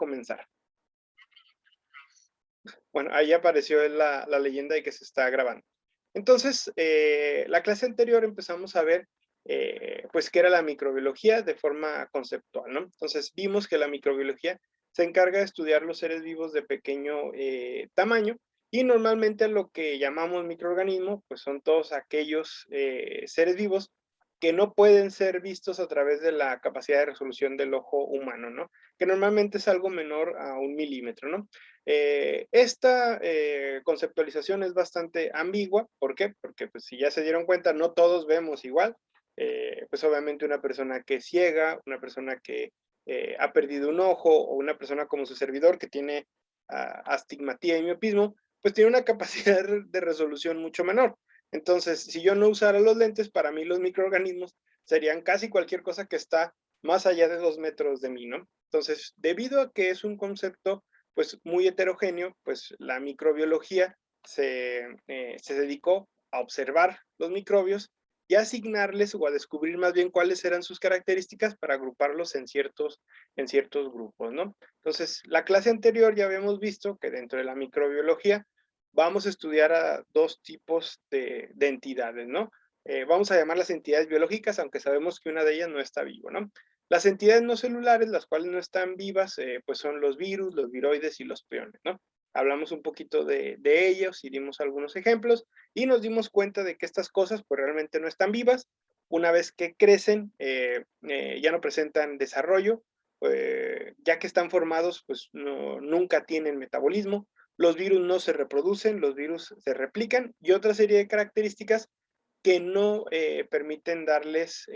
comenzar. Bueno, ahí apareció la leyenda de que se está grabando. Entonces, la clase anterior empezamos a ver, pues, qué era la microbiología de forma conceptual, ¿no? Entonces, vimos que la microbiología se encarga de estudiar los seres vivos de pequeño tamaño y normalmente lo que llamamos microorganismo, pues son todos aquellos seres vivos que no pueden ser vistos a través de la capacidad de resolución del ojo humano, ¿no? Que normalmente es algo menor a 1 milímetro, ¿no? Esta conceptualización es bastante ambigua. ¿Por qué? Porque pues, si ya se dieron cuenta, no todos vemos igual. Pues obviamente una persona que es ciega, una persona que ha perdido un ojo o una persona como su servidor que tiene astigmatía y miopismo, pues tiene una capacidad de resolución mucho menor. Entonces, si yo no usara los lentes, para mí los microorganismos serían casi cualquier cosa que está más allá de 2 metros de mí, ¿no? Entonces, debido a que es un concepto pues muy heterogéneo, pues la microbiología se dedicó a observar los microbios y a asignarles o a descubrir más bien cuáles eran sus características para agruparlos en ciertos grupos, ¿no? Entonces, la clase anterior ya habíamos visto que dentro de la microbiología vamos a estudiar a dos tipos de entidades, ¿no? Vamos a llamarlas entidades biológicas, aunque sabemos que una de ellas no está viva, ¿no? Las entidades no celulares, las cuales no están vivas, pues son los virus, los viroides y los priones, ¿no? Hablamos un poquito de ellos y dimos algunos ejemplos y nos dimos cuenta de que estas cosas pues realmente no están vivas. Una vez que crecen, ya no presentan desarrollo, ya que están formados, pues nunca tienen metabolismo. Los virus no se reproducen, los virus se replican y otra serie de características que no permiten darles,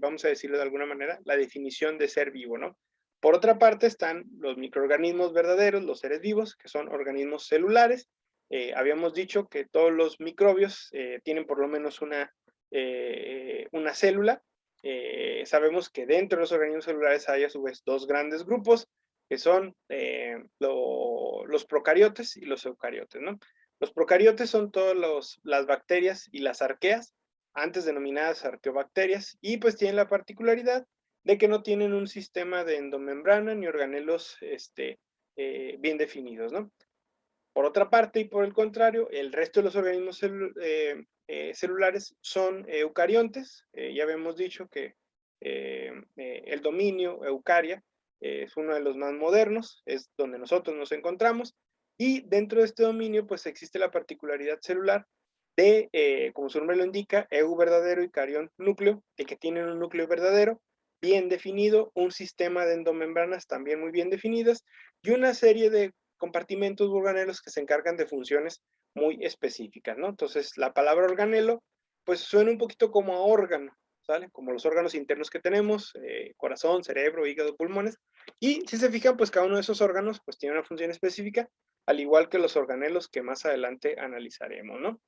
vamos a decirlo de alguna manera, la definición de ser vivo, ¿no? Por otra parte están los microorganismos verdaderos, los seres vivos, que son organismos celulares. Habíamos dicho que todos los microbios tienen por lo menos una célula. Sabemos que dentro de los organismos celulares hay a su vez dos grandes grupos, que son los procariotes y los eucariotes, ¿no? Los procariotes son todas las bacterias y las arqueas, antes denominadas arqueobacterias, y pues tienen la particularidad de que no tienen un sistema de endomembrana ni organelos bien definidos, ¿no? Por otra parte, y por el contrario, el resto de los organismos celulares son eucariontes. Ya habíamos dicho que el dominio eucaria es uno de los más modernos, es donde nosotros nos encontramos, y dentro de este dominio pues existe la particularidad celular de, como su nombre lo indica, eu verdadero y carión núcleo, de que tienen un núcleo verdadero bien definido, un sistema de endomembranas también muy bien definidas y una serie de compartimentos organelos que se encargan de funciones muy específicas, ¿no? Entonces, la palabra organelo, pues suena un poquito como a órgano, ¿sale? Como los órganos internos que tenemos, corazón, cerebro, hígado, pulmones, y si se fijan, pues cada uno de esos órganos, pues tiene una función específica, al igual que los organelos que más adelante analizaremos, ¿no?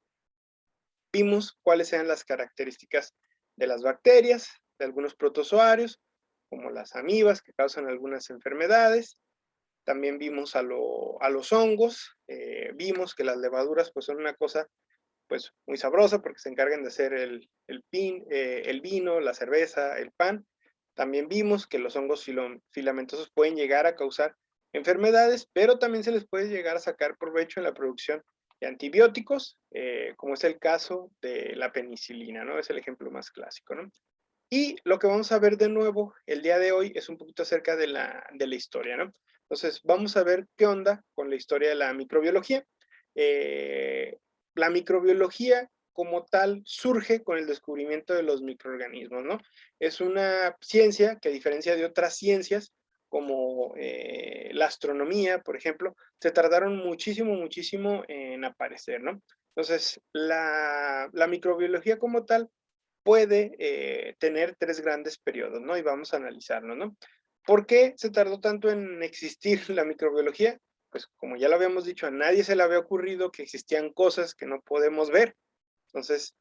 Vimos cuáles eran las características de las bacterias, de algunos protozoarios, como las amibas que causan algunas enfermedades. También vimos a los hongos, vimos que las levaduras pues son una cosa pues muy sabrosa porque se encargan de hacer el vino, la cerveza, el pan. También vimos que los hongos filamentosos pueden llegar a causar enfermedades, pero también se les puede llegar a sacar provecho en la producción de antibióticos, como es el caso de la penicilina, ¿no? Es el ejemplo más clásico, ¿no? Y lo que vamos a ver de nuevo el día de hoy es un poquito acerca de la historia, ¿no? Entonces, vamos a ver qué onda con la historia de la microbiología. Eh, la microbiología como tal surge con el descubrimiento de los microorganismos, ¿no? Es una ciencia que a diferencia de otras ciencias, como la astronomía, por ejemplo, se tardaron muchísimo, muchísimo en aparecer, ¿no? Entonces, la microbiología como tal puede tener tres grandes periodos, ¿no? Y vamos a analizarlo, ¿no? ¿Por qué se tardó tanto en existir la microbiología? Pues como ya lo habíamos dicho, a nadie se le había ocurrido que existían cosas que no podemos ver. Entonces,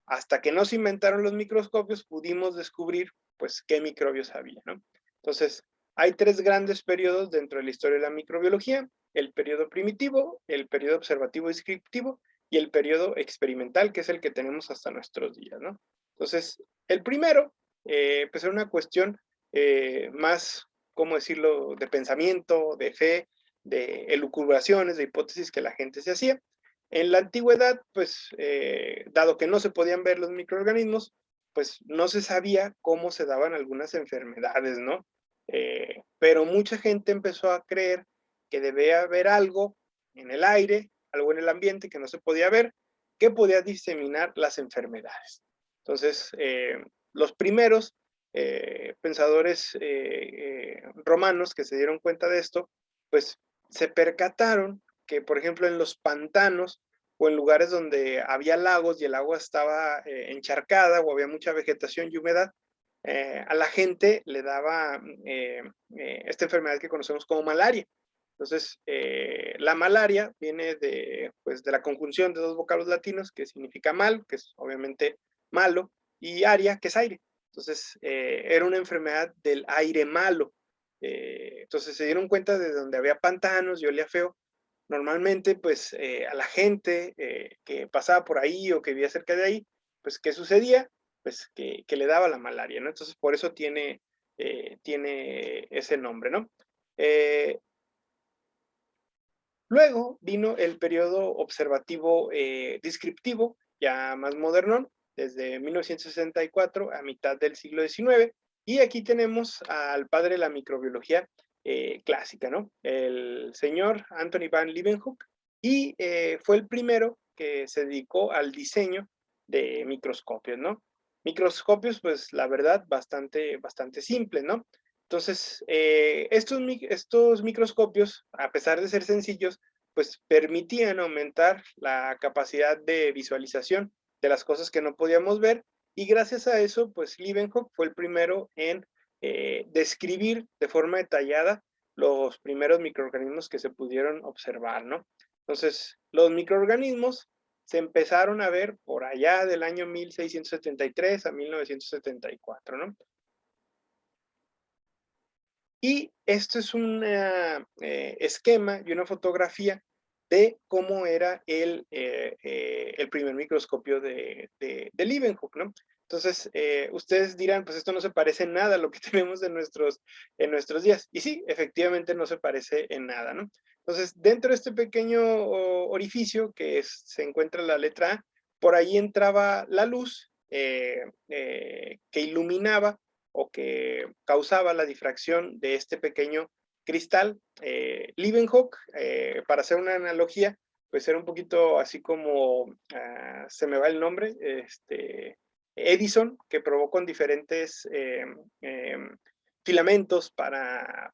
hasta que no se inventaron los microscopios, pudimos descubrir, pues, qué microbios había, ¿no? Entonces, hay tres grandes periodos dentro de la historia de la microbiología: el periodo primitivo, el periodo observativo descriptivo y el periodo experimental, que es el que tenemos hasta nuestros días, ¿no? Entonces, el primero, pues era una cuestión más ¿cómo decirlo?, de pensamiento, de fe, de elucubraciones, de hipótesis que la gente se hacía. En la antigüedad, pues, dado que no se podían ver los microorganismos, pues no se sabía cómo se daban algunas enfermedades, ¿no? Pero mucha gente empezó a creer que debía haber algo en el aire, algo en el ambiente que no se podía ver, que podía diseminar las enfermedades. Entonces, los primeros pensadores romanos que se dieron cuenta de esto, pues se percataron que, por ejemplo, en los pantanos o en lugares donde había lagos y el agua estaba encharcada o había mucha vegetación y humedad, a la gente le daba esta enfermedad que conocemos como malaria. Entonces, la malaria viene de, pues, de la conjunción de dos vocablos latinos que significa mal, que es obviamente malo, y aria, que es aire. Entonces, era una enfermedad del aire malo. Entonces, se dieron cuenta de donde había pantanos y olía feo. Normalmente, pues, a la gente que pasaba por ahí o que vivía cerca de ahí, pues, ¿qué sucedía? Pues, que le daba la malaria, ¿no? Entonces, por eso tiene ese nombre, ¿no? Eh, Luego vino el periodo observativo descriptivo, ya más moderno, desde 1964 a mitad del siglo XIX, y aquí tenemos al padre de la microbiología clásica, ¿no? El señor Anthony van Leeuwenhoek, y fue el primero que se dedicó al diseño de microscopios, ¿no? Microscopios, pues la verdad, bastante simples, ¿no? Entonces, estos microscopios, a pesar de ser sencillos, pues permitían aumentar la capacidad de visualización de las cosas que no podíamos ver, y gracias a eso, pues Leeuwenhoek fue el primero en describir de forma detallada los primeros microorganismos que se pudieron observar, ¿no? Entonces, los microorganismos se empezaron a ver por allá del año 1673 a 1974, ¿no? Y esto es un esquema y una fotografía de cómo era el primer microscopio de Leeuwenhoek, ¿no? Entonces, ustedes dirán, pues esto no se parece en nada a lo que tenemos en nuestros días. Y sí, efectivamente no se parece en nada, ¿no? Entonces, dentro de este pequeño orificio se encuentra la letra A, por ahí entraba la luz que iluminaba o que causaba la difracción de este pequeño cristal. Leeuwenhoek, para hacer una analogía, pues era un poquito así como, se me va el nombre, Edison, que probó con diferentes filamentos para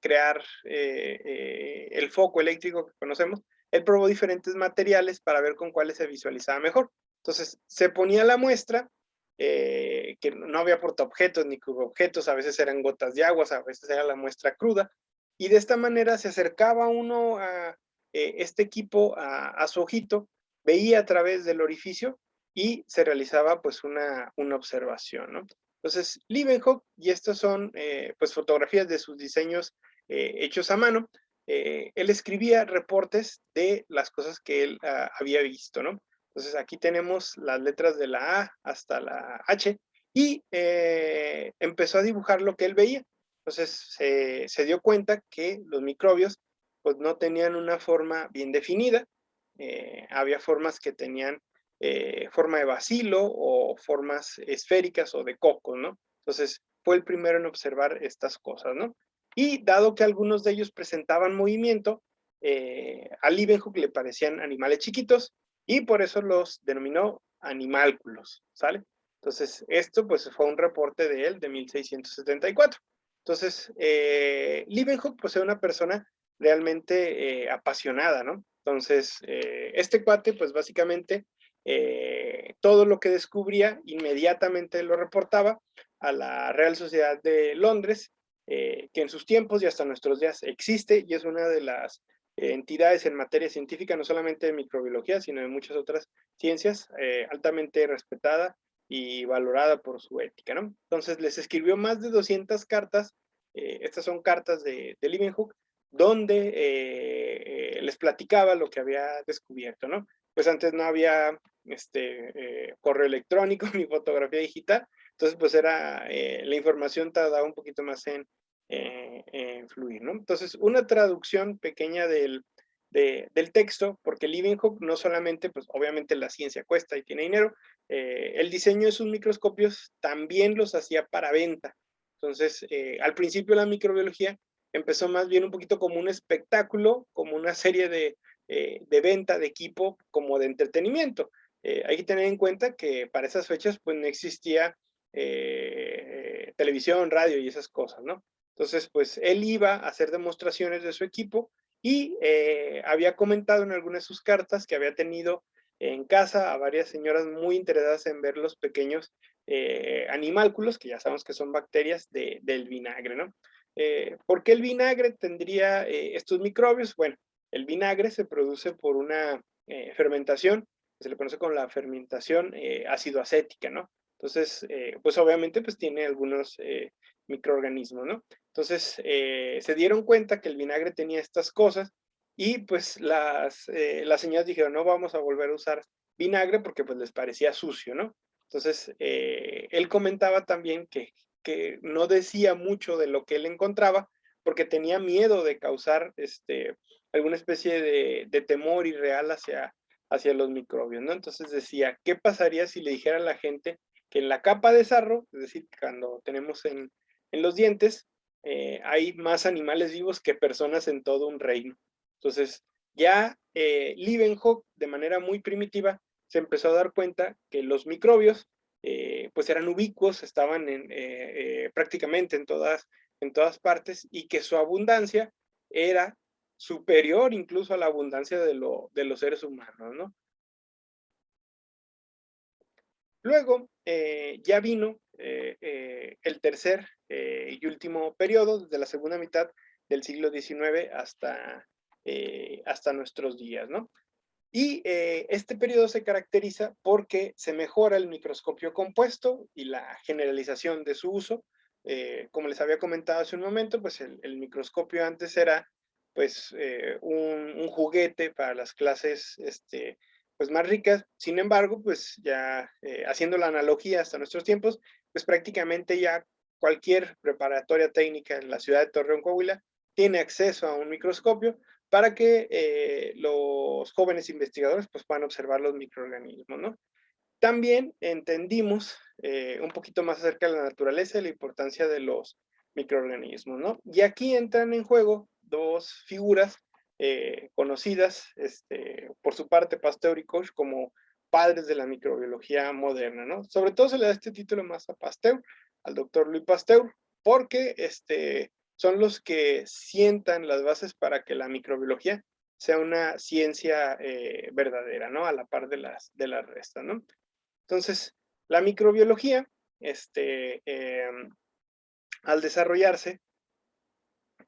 crear el foco eléctrico que conocemos. Él probó diferentes materiales para ver con cuáles se visualizaba mejor. Entonces, se ponía la muestra, que no había portaobjetos ni cubreobjetos, a veces eran gotas de agua, a veces era la muestra cruda, y de esta manera se acercaba uno a este equipo, a su ojito, veía a través del orificio y se realizaba pues una observación, ¿no? Entonces, Leeuwenhoek, y estas son pues fotografías de sus diseños hechos a mano, él escribía reportes de las cosas que él había visto, ¿no? Entonces aquí tenemos las letras de la A hasta la H, y empezó a dibujar lo que él veía. Entonces se dio cuenta que los microbios pues no tenían una forma bien definida. Había formas que tenían forma de bacilo o formas esféricas o de coco, ¿no? Entonces fue el primero en observar estas cosas, ¿no? Y dado que algunos de ellos presentaban movimiento, a Leeuwenhoek le parecían animales chiquitos, y por eso los denominó animálculos, ¿sale? Entonces, esto pues fue un reporte de él de 1674. Entonces, Leeuwenhoek pues era una persona realmente apasionada, ¿no? Entonces, este cuate pues básicamente todo lo que descubría inmediatamente lo reportaba a la Real Sociedad de Londres, que en sus tiempos y hasta nuestros días existe y es una de las entidades en materia científica, no solamente de microbiología, sino de muchas otras ciencias, altamente respetada y valorada por su ética, ¿no? Entonces les escribió más de 200 cartas, estas son cartas de Leeuwenhoek, donde les platicaba lo que había descubierto, ¿no? Pues antes no había correo electrónico ni fotografía digital, entonces pues era, la información tardaba un poquito más fluir, ¿no? Entonces, una traducción pequeña del texto, porque Leeuwenhoek no solamente, pues obviamente la ciencia cuesta y tiene dinero, el diseño de sus microscopios también los hacía para venta. Entonces, al principio la microbiología empezó más bien un poquito como un espectáculo, como una serie de venta de equipo, como de entretenimiento. Hay que tener en cuenta que para esas fechas pues no existía televisión, radio y esas cosas, ¿no? Entonces, pues él iba a hacer demostraciones de su equipo y había comentado en algunas de sus cartas que había tenido en casa a varias señoras muy interesadas en ver los pequeños animálculos, que ya sabemos que son bacterias del vinagre, ¿no? ¿Por qué el vinagre tendría estos microbios? Bueno, el vinagre se produce por una fermentación, que se le conoce como la fermentación ácido-acética, ¿no? Entonces, pues obviamente pues tiene algunos microorganismos, ¿no? Entonces, se dieron cuenta que el vinagre tenía estas cosas y pues las señoras dijeron, no vamos a volver a usar vinagre porque pues les parecía sucio, ¿no? Entonces, él comentaba también que no decía mucho de lo que él encontraba porque tenía miedo de causar alguna especie de temor irreal hacia los microbios, ¿no? Entonces decía, ¿qué pasaría si le dijera a la gente que en la capa de sarro, es decir, cuando tenemos en los dientes, hay más animales vivos que personas en todo un reino? Entonces, ya Leeuwenhoek, de manera muy primitiva, se empezó a dar cuenta que los microbios, pues eran ubicuos, estaban prácticamente en todas partes y que su abundancia era superior incluso a la abundancia de los seres humanos, ¿no? Luego ya vino el tercer y último periodo, desde la segunda mitad del siglo XIX hasta nuestros días, ¿no? Y este periodo se caracteriza porque se mejora el microscopio compuesto y la generalización de su uso. Como les había comentado hace un momento, pues el microscopio antes era pues un juguete para las clases pues más ricas. Sin embargo, pues ya haciendo la analogía hasta nuestros tiempos, pues prácticamente ya cualquier preparatoria técnica en la ciudad de Torreón, Coahuila, tiene acceso a un microscopio para que los jóvenes investigadores pues, puedan observar los microorganismos, ¿no? También entendimos un poquito más acerca de la naturaleza y la importancia de los microorganismos, ¿no? Y aquí entran en juego dos figuras conocidas por su parte, Pasteur y Koch, como padres de la microbiología moderna, ¿no? Sobre todo se le da este título más a Pasteur, al doctor Louis Pasteur, porque son los que sientan las bases para que la microbiología sea una ciencia verdadera, ¿no? A la par de las restas, ¿no? Entonces, la microbiología, al desarrollarse,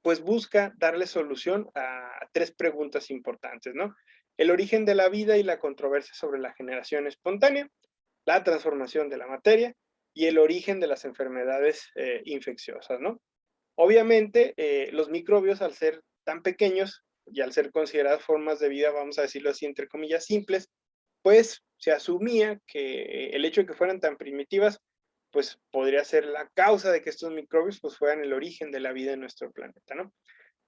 pues busca darle solución a tres preguntas importantes, ¿no? El origen de la vida y la controversia sobre la generación espontánea, la transformación de la materia y el origen de las enfermedades infecciosas, ¿no? Obviamente, los microbios, al ser tan pequeños y al ser consideradas formas de vida, vamos a decirlo así, entre comillas, simples, pues se asumía que el hecho de que fueran tan primitivas, pues podría ser la causa de que estos microbios pues fueran el origen de la vida en nuestro planeta, ¿no?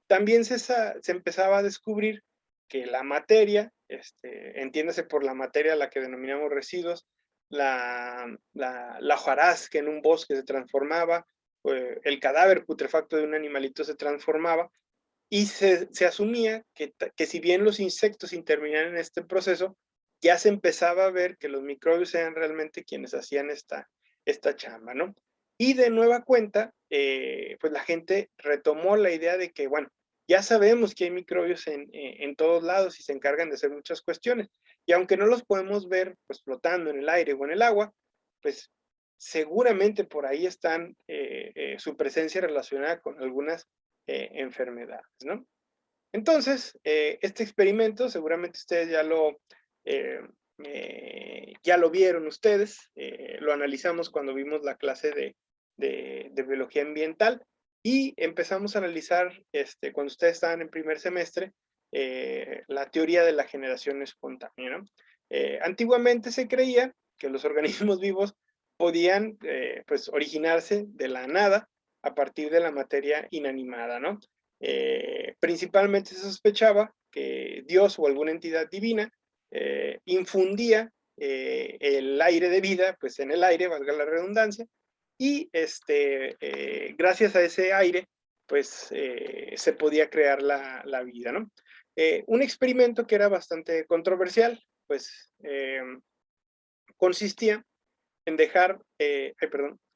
También se empezaba a descubrir que la materia, entiéndase por la materia a la que denominamos residuos, la hojarasca en un bosque se transformaba, el cadáver putrefacto de un animalito se transformaba, y se asumía que si bien los insectos intervenían en este proceso, ya se empezaba a ver que los microbios eran realmente quienes hacían esta chamba, ¿no? Y de nueva cuenta, pues la gente retomó la idea de que, bueno, ya sabemos que hay microbios en todos lados y se encargan de hacer muchas cuestiones. Y aunque no los podemos ver pues, flotando en el aire o en el agua, pues seguramente por ahí están su presencia relacionada con algunas enfermedades, ¿no? Entonces, este experimento seguramente ustedes eh, ya lo vieron ustedes, lo analizamos cuando vimos la clase de biología ambiental y empezamos a analizar, cuando ustedes estaban en primer semestre, la teoría de la generación espontánea, ¿no? Antiguamente se creía que los organismos vivos podían pues, originarse de la nada a partir de la materia inanimada, ¿no? Principalmente se sospechaba que Dios o alguna entidad divina infundía el aire de vida, pues en el aire, valga la redundancia, y gracias a ese aire, pues se podía crear la vida, ¿no? Un experimento que era bastante controversial, pues consistía en dejar,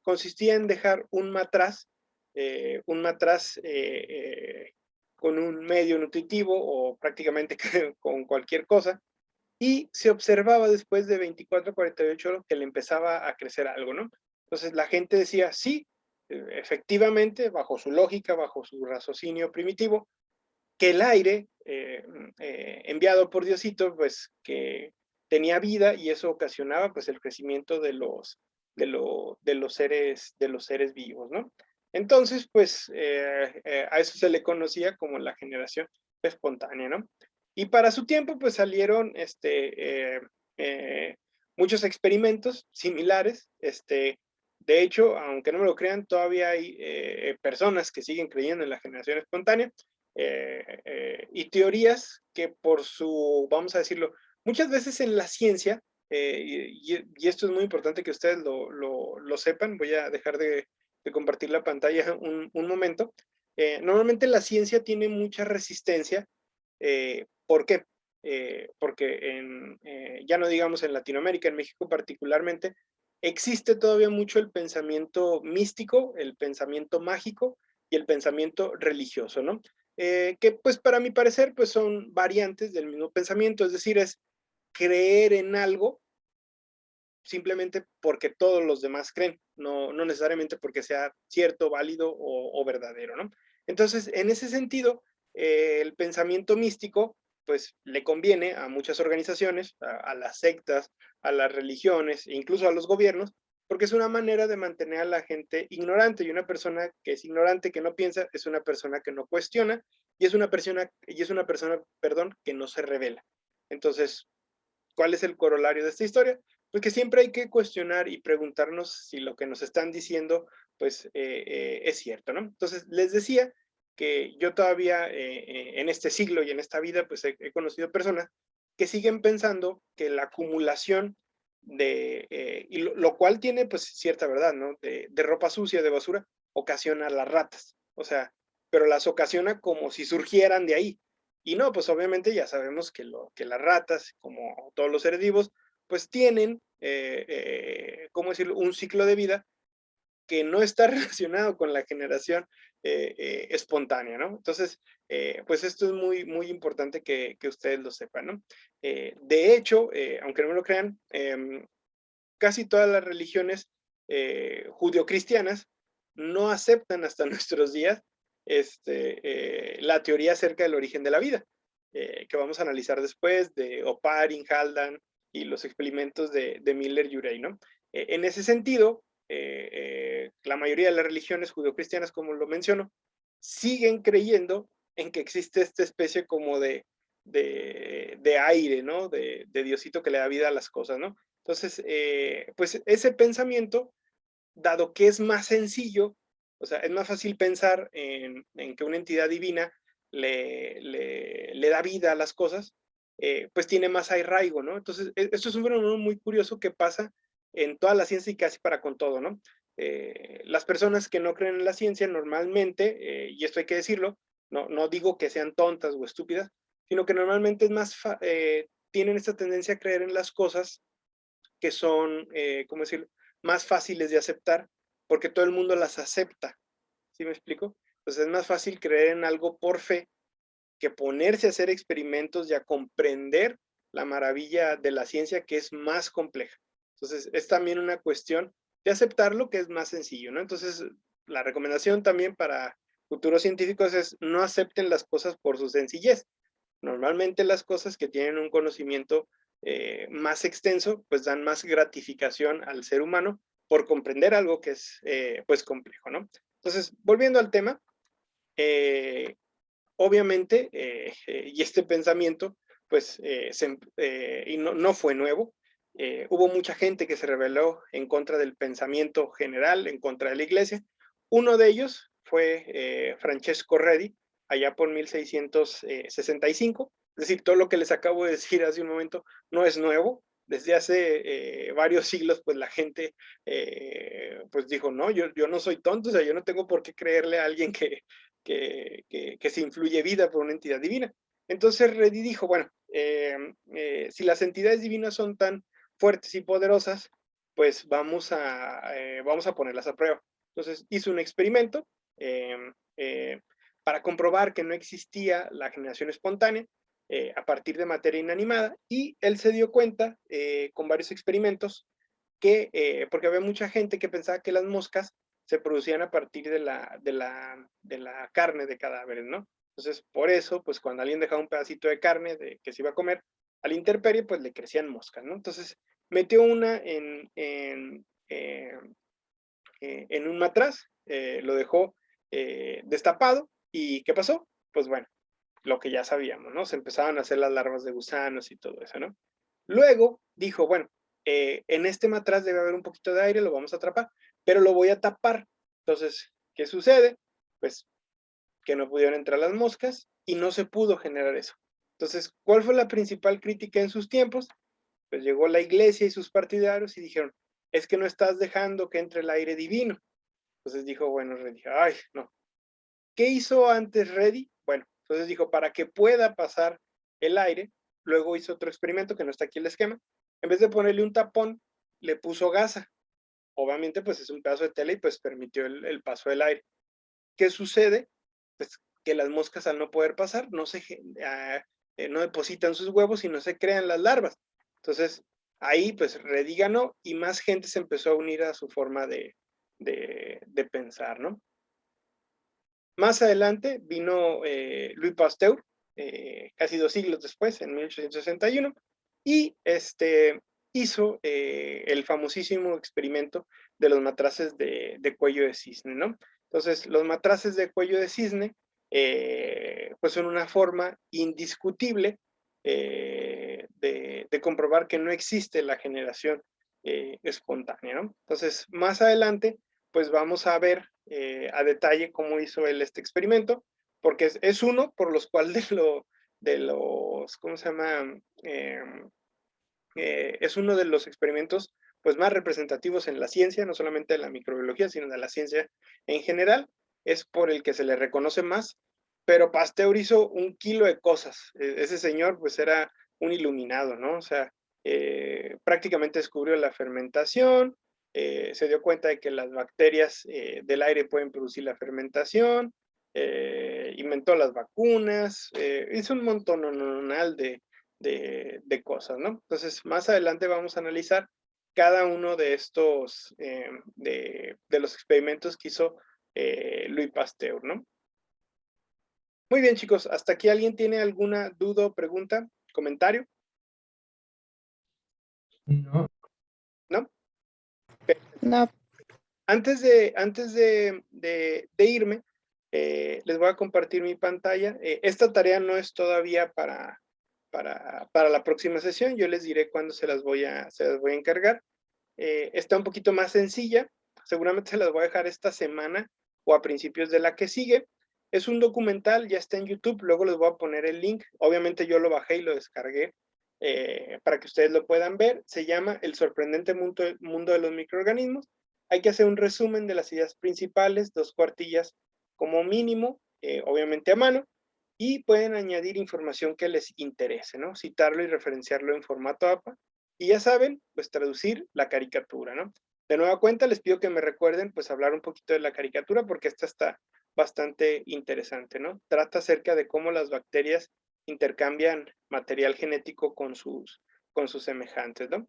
consistía en dejar un matraz con un medio nutritivo o prácticamente con cualquier cosa, y se observaba después de 24 a 48 horas que le empezaba a crecer algo, ¿no? Entonces la gente decía, sí, efectivamente, bajo su lógica, bajo su raciocinio primitivo, que el aire enviado por Diosito, pues que tenía vida y eso ocasionaba pues el crecimiento de los seres vivos, ¿no? Entonces, pues a eso se le conocía como la generación espontánea, ¿no? Y para su tiempo, pues salieron muchos experimentos similares. De hecho, aunque no me lo crean, todavía hay personas que siguen creyendo en la generación espontánea y teorías que por su, vamos a decirlo, muchas veces en la ciencia, y esto es muy importante que ustedes lo sepan, voy a dejar de compartir la pantalla un momento. Normalmente la ciencia tiene mucha resistencia. ¿Por qué? Porque ya no digamos en Latinoamérica, en México particularmente, existe todavía mucho el pensamiento místico, el pensamiento mágico y el pensamiento religioso, ¿no? Que pues para mi parecer pues son variantes del mismo pensamiento, es decir, es creer en algo simplemente porque todos los demás creen, no necesariamente porque sea cierto, válido o verdadero, ¿no? Entonces, en ese sentido, el pensamiento místico, pues le conviene a muchas organizaciones, a las sectas, a las religiones, e incluso a los gobiernos, porque es una manera de mantener a la gente ignorante, y una persona que es ignorante, que no piensa, es una persona que no cuestiona, y es una persona, perdón, que no se revela. Entonces, ¿cuál es el corolario de esta historia? Pues que siempre hay que cuestionar y preguntarnos si lo que nos están diciendo, pues, es cierto, ¿no? Entonces, les decía que yo todavía en este siglo y en esta vida, pues he conocido personas que siguen pensando que la acumulación y lo cual tiene pues cierta verdad, ¿no? De ropa sucia, de basura, ocasiona las ratas, o sea, pero las ocasiona como si surgieran de ahí, y no, pues obviamente ya sabemos que las ratas, como todos los seres vivos, pues tienen, ¿cómo decirlo?, un ciclo de vida que no está relacionado con la generación espontánea, ¿no? Entonces, pues esto es muy, muy importante que ustedes lo sepan, ¿no? De hecho, aunque no me lo crean, casi todas las religiones judio-cristianas no aceptan hasta nuestros días la teoría acerca del origen de la vida, que vamos a analizar después, de Oparin, Haldane y los experimentos de Miller y Urey, ¿no? En ese sentido, la mayoría de las religiones judio-cristianas, como lo menciono, siguen creyendo en que existe esta especie como de aire, ¿no? De Diosito que le da vida a las cosas, ¿no? Entonces, pues ese pensamiento, dado que es más sencillo, o sea, es más fácil pensar en que una entidad divina le da vida a las cosas, pues tiene más arraigo, ¿no? Entonces, esto es un fenómeno muy curioso que pasa en toda la ciencia y casi para con todo, ¿no? Las personas que no creen en la ciencia normalmente, y esto hay que decirlo, no digo que sean tontas o estúpidas, sino que normalmente es tienen esta tendencia a creer en las cosas que son, ¿cómo decirlo?, más fáciles de aceptar, porque todo el mundo las acepta, ¿sí me explico? Entonces es más fácil creer en algo por fe que ponerse a hacer experimentos y a comprender la maravilla de la ciencia, que es más compleja. Entonces es también una cuestión de aceptar lo que es más sencillo, ¿no? Entonces la recomendación también para futuros científicos es no acepten las cosas por su sencillez. Normalmente las cosas que tienen un conocimiento más extenso, pues dan más gratificación al ser humano por comprender algo que es pues complejo, ¿no? Entonces, volviendo al tema, eh, obviamente, y este pensamiento, pues, y no fue nuevo, hubo mucha gente que se rebeló en contra del pensamiento general, en contra de la iglesia, Uno de ellos fue Francesco Redi, allá por 1665. Es decir, todo lo que les acabo de decir hace un momento no es nuevo. Desde hace varios siglos, pues la gente pues dijo, no, yo no soy tonto, o sea, yo no tengo por qué creerle a alguien que se influye vida por una entidad divina. Entonces Redi dijo, bueno, si las entidades divinas son tan fuertes y poderosas, pues vamos a ponerlas a prueba. Entonces hizo un experimento eh, eh, para comprobar que no existía la generación espontánea a partir de materia inanimada, y él se dio cuenta con varios experimentos porque había mucha gente que pensaba que las moscas se producían a partir de la carne de cadáveres, ¿no? Entonces, por eso, pues cuando alguien dejaba un pedacito de carne que se iba a comer, al intemperie, pues le crecían moscas, ¿no? Entonces, metió una en un matraz, lo dejó destapado, y ¿qué pasó? Pues bueno, lo que ya sabíamos, ¿no? Se empezaban a hacer las larvas de gusanos y todo eso, ¿no? Luego dijo, bueno, en este matraz debe haber un poquito de aire, lo vamos a atrapar, pero lo voy a tapar. Entonces, ¿qué sucede? Pues que no pudieron entrar las moscas y no se pudo generar eso. Entonces, ¿cuál fue la principal crítica en sus tiempos? Pues llegó la iglesia y sus partidarios y dijeron, es que no estás dejando que entre el aire divino. Entonces dijo, bueno, Reddy, ay, no. ¿Qué hizo antes Reddy? Bueno, entonces dijo, para que pueda pasar el aire, luego hizo otro experimento que no está aquí el esquema. En vez de ponerle un tapón, le puso gasa. Obviamente, pues es un pedazo de tela y pues permitió el paso del aire. ¿Qué sucede? Pues que las moscas al no poder pasar no depositan sus huevos y no se crean las larvas. Entonces, ahí pues Reddy ganó y más gente se empezó a unir a su forma de pensar, ¿no? Más adelante vino Louis Pasteur, casi 2 siglos después, en 1861, y hizo el famosísimo experimento de los matraces de cuello de cisne, ¿no? Entonces, los matraces de cuello de cisne, pues son una forma indiscutible de comprobar que no existe la generación espontánea, ¿no? Entonces, más adelante, pues vamos a ver a detalle cómo hizo él este experimento, porque es uno por los cuales ¿cómo se llama? Es uno de los experimentos pues más representativos en la ciencia, no solamente de la microbiología, sino de la ciencia en general. Es por el que se le reconoce más, pero Pasteur hizo 1 kilo de cosas. Ese señor pues era un iluminado, ¿no? O sea, prácticamente descubrió la fermentación, se dio cuenta de que las bacterias del aire pueden producir la fermentación, inventó las vacunas, hizo un montón de cosas, ¿no? Entonces, más adelante vamos a analizar cada uno de estos, de los experimentos que hizo Louis Pasteur, ¿no? Muy bien, chicos, hasta aquí. ¿Alguien tiene alguna duda o pregunta, comentario? No. ¿No? No. Antes de irme, les voy a compartir mi pantalla. Esta tarea no es todavía para la próxima sesión. Yo les diré cuándo se las voy a encargar. Está un poquito más sencilla. Seguramente se las voy a dejar esta semana o a principios de la que sigue. Es un documental, ya está en YouTube. Luego les voy a poner el link. Obviamente yo lo bajé y lo descargué para que ustedes lo puedan ver. Se llama El sorprendente mundo de los microorganismos. Hay que hacer un resumen de las ideas principales, 2 cuartillas como mínimo, obviamente a mano, y pueden añadir información que les interese, ¿no? Citarlo y referenciarlo en formato APA. Y ya saben, pues traducir la caricatura, ¿no? De nueva cuenta, les pido que me recuerden, pues hablar un poquito de la caricatura, porque esta está bastante interesante, ¿no? Trata acerca de cómo las bacterias intercambian material genético con sus semejantes, ¿no?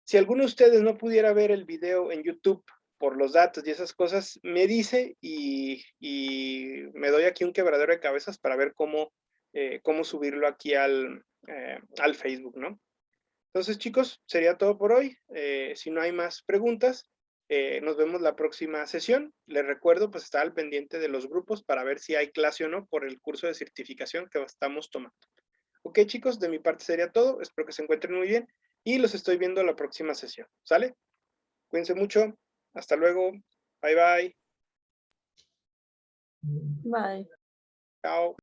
Si alguno de ustedes no pudiera ver el video en YouTube por los datos y esas cosas, me dice y me doy aquí un quebradero de cabezas para ver cómo subirlo aquí al Facebook, ¿no? Entonces, chicos, sería todo por hoy. Si no hay más preguntas, nos vemos la próxima sesión. Les recuerdo, pues, estar al pendiente de los grupos para ver si hay clase o no por el curso de certificación que estamos tomando. Ok, chicos, de mi parte sería todo. Espero que se encuentren muy bien y los estoy viendo la próxima sesión. ¿Sale? Cuídense mucho. Hasta luego. Bye, bye. Bye. Chao.